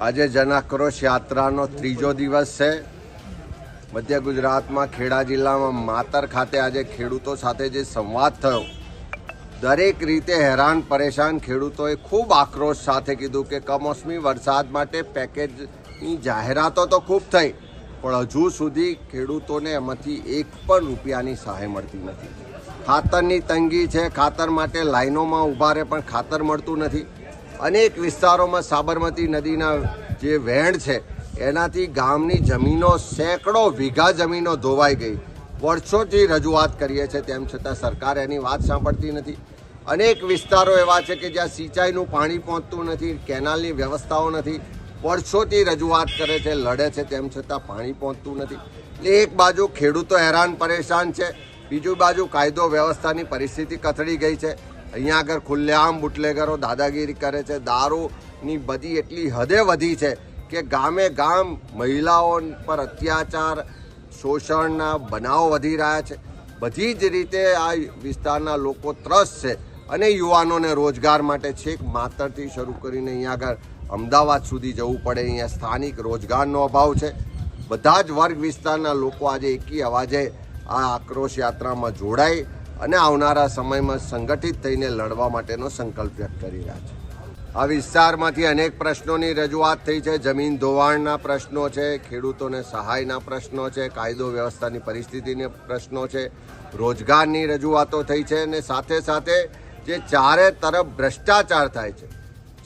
આજે જન આક્રોશ યાત્રાનો ત્રીજો દિવસ છે। મધ્ય ગુજરાતમાં ખેડા જિલ્લામાં માતર ખાતે આજે ખેડૂતો સાથે જે સંવાદ થયો, દરેક રીતે હેરાન પરેશાન ખેડૂતોએ ખૂબ આક્રોશ સાથે કીધું કે કમોસમી વરસાદ માટે પેકેજની જાહેરાતો તો ખૂબ થઈ, પણ હજુ સુધી ખેડૂતોને એમાંથી એક પણ રૂપિયાની સહાય મળતી નથી। ખાતરની તંગી છે, ખાતર માટે લાઈનોમાં ઊભા રહે પણ ખાતર મળતું નથી। અનેક વિસ્તારોમાં સાબરમતી નદીના જે વહેણ છે એનાથી ગામની જમીનો સેંકડો વીઘા જમીનો ધોવાઈ ગઈ। વર્ષોથી રજૂઆત કરીએ છીએ, તેમ છતાં સરકાર એની વાત સાંભળતી નથી। અનેક વિસ્તારો એવા છે કે જ્યાં સિંચાઈનું પાણી પહોંચતું નથી, કેનાલની વ્યવસ્થાઓ નથી। વર્ષોથી રજૂઆત કરે છે, લડે છે, તેમ છતાં પાણી પહોંચતું નથી। એટલે એક બાજુ ખેડૂતો હેરાન પરેશાન છે, બીજી બાજુ કાયદો વ્યવસ્થાની પરિસ્થિતિ કથળી ગઈ છે। અહીંયા આગળ ખુલ્લેઆમ બુટલેગરો દાદાગીરી કરે છે, દારૂની બધી એટલી હદે વધી છે કે ગામે ગામ મહિલાઓ પર અત્યાચાર, શોષણના બનાવો વધી રહ્યા છે। બધી જ રીતે આ વિસ્તારના લોકો ત્રસ્ત છે અને યુવાનોને રોજગાર માટે છેક માતરથી શરૂ કરીને અહીંયા આગળ અમદાવાદ સુધી જવું પડે। અહીંયા સ્થાનિક રોજગારનો અભાવ છે। બધા જ વર્ગ વિસ્તારના લોકો આજે એકી અવાજે આ આક્રોશ યાત્રામાં જોડાઈ અને આવનારા સમયમાં સંગઠિત થઈને લડવા માટેનો સંકલ્પ વ્યક્ત કરી રહ્યા છે। આ વિસ્તારમાંથી અનેક પ્રશ્નોની રજૂઆત થઈ છે। જમીન ધોવાણના પ્રશ્નો છે, ખેડૂતોને સહાયના પ્રશ્નો છે, કાયદો વ્યવસ્થાની પરિસ્થિતિના પ્રશ્નો છે, રોજગારની રજૂઆતો થઈ છે અને સાથે સાથે જે ચારે તરફ ભ્રષ્ટાચાર થાય છે,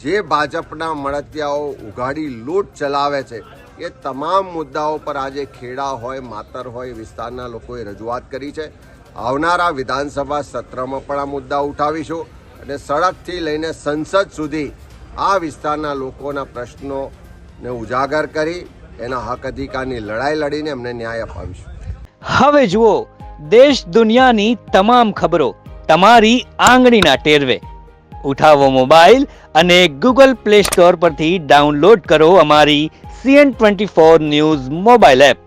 જે ભાજપના મળતિયાઓ ઉઘાડી લૂંટ ચલાવે છે, એ તમામ મુદ્દાઓ પર આજે ખેડા હોય, માતર હોય, વિસ્તારના લોકોએ રજૂઆત કરી છે। આવનારા વિધાનસભા સત્રમાં પણ આ મુદ્દા ઉઠાવીશું અને સડકથી લઈને સંસદ સુધી આ વિસ્તારના લોકોના પ્રશ્નોને ઉજાગર કરી એના હક અધિકારની લડાઈ લડીને એમને ન્યાય અપાવીશું। હવે જુઓ દેશ દુનિયાની તમામ ખબરો તમારી આંગળીના ટેરવે। ઉઠાવો મોબાઈલ અને ગૂગલ પ્લે સ્ટોર પરથી ડાઉનલોડ કરો અમારી CN24 ન્યૂઝ મોબાઈલ એપ।